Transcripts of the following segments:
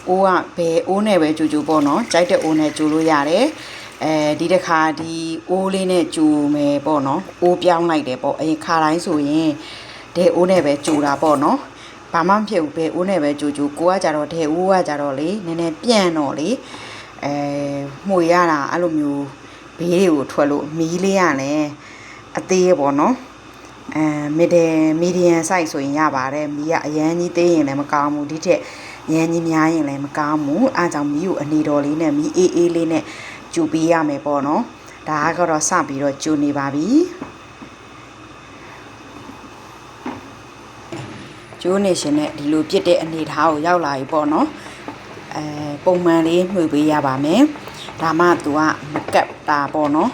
အိုးကဘယ်အိုးနဲ့ပဲကြိုပေါ့နော်ကြိုက်တဲ့အိုးနဲ့ကြိုလို့ရတယ်ဒီတစ်ခါဒီအိုးလေးနဲ့ကြိုမယ်ပေါ့နော်အိုးပြောင်းလိုက်တယ်ပေါ့အရင်ခါတိုင်းဆိုရင်ဒဲအိုးနဲ့ပဲကြိုတာပေါ့နော်ဘာမှမဖြစ်ဘူးပဲအိုးနဲ့ပဲကြိုကိုကကြတော့ဒဲအိုးကကြတော့လေနည်းနည်းပြန့်တော့လေမှုရတာအဲ့လိုမျိုးဘေးတွေကိုထွက်လို့မီးလေးရတယ်အသေးပေါ့နော်မီဒီယမ် size ဆိုရင်ရပါတယ်မီးကအရန်ကြီးသေးရင်လည်းမကောင်းဘူးဒီထက်ရန်ကြီးများရင်လည်းမကောင်းဘူးအားကြောင့်မီးကိုအနေတော်လေးနဲ့မီးအေးအေးလေးနဲ့ကြိုပေးရမယ်ပေါ့နော်ဒါကတော့စပြီးတော့ကြိုနေပါပြီကျိုးနေရှင်နဲ့ဒီလိုပြစ်တဲ့အနေထားကိုရောက်လာပြီပေါ့နော်ပုံမှန်လေးမှွေပေးရပါမယ်ဒါမှသူကမကပ်တာပေါ့နော်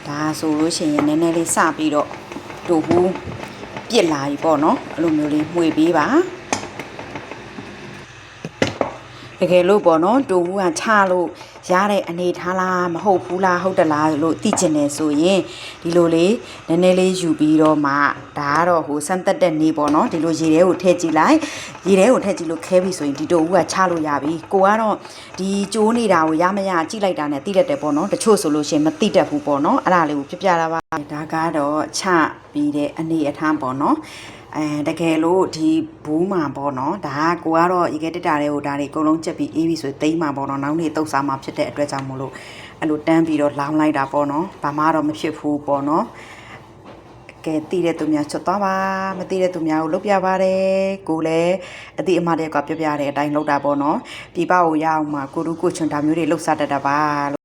ဒါဆိုလို့ရှိရင်နည်းနည်းလေးစပြီးတော့တူဘူးပြစ်လာပြီပေါ့နော်အဲ့လိုမျိုးလေးမှွေပေးပါတကယ်လို့ပေါ့နော်တူဘူးကချလို့ရတဲ့အနေထားလားမဟုတ်ဘူးလားဟုတ်တလားလို့သိချင်တယ်ဆိုရင်ဒီလိုလေးနည်းနည်းလေးယူပြီးတော့မှဒါကတော့ဟိုစမ်းတက်တဲ့နေပေါ့နော်ဒီလိုရေထဲကိုထည့်ကြည့်လိုက်ရေထဲကိုထည့်ကြည့်လို့ခဲပြီဆိုရင်ဒီတူဘူးကချလို့ရပြီကိုကတော့ဒီကျိုးနေတာကိုရမရကြည့်လိုက်တာနဲ့သိတတ်တယ်ပေါ့နော်တချို့ဆိုလို့ရှိရင်မသိတတ်ဘူးပေါ့နော်အဲ့ဒါလေးကိုပြတာပါဒါကတော့ချပြီးတဲ့အနေအထားပေါ့နော်တကယ်လို့ဒီဘူးမှာပေါ့နော်ဒါကကိုကတော့ရေခဲတက်တာတွေကိုဒါတွေအကုန်လုံးချက်ပြီးအေးပြီဆိုသိမ်းမှာပေါ့နော်နောက်နေ့တုပ်စားမှာဖြစ်တဲ့အတွက်ကြောင့်မို့လို့အဲ့လိုတန်းပြီးတော့လောင်းလိုက်တာပေါ့နော်ဘာမှတော့မဖြစ်ဘူးပေါ့နော်ကဲတည်တဲ့သူများချွတ်သွားပါမတည်တဲ့သူများကိုလုပ်ပြပါတယ်ကိုလည်းအတိအမှတည်းကပြောပြတဲ့အတိုင်းလုပ်တာပေါ့နော်ပြပကိုရအောင်မှာကိုတို့ကိုချွန်တာမျိုးတွေလှုပ်စားတတ်တာပါ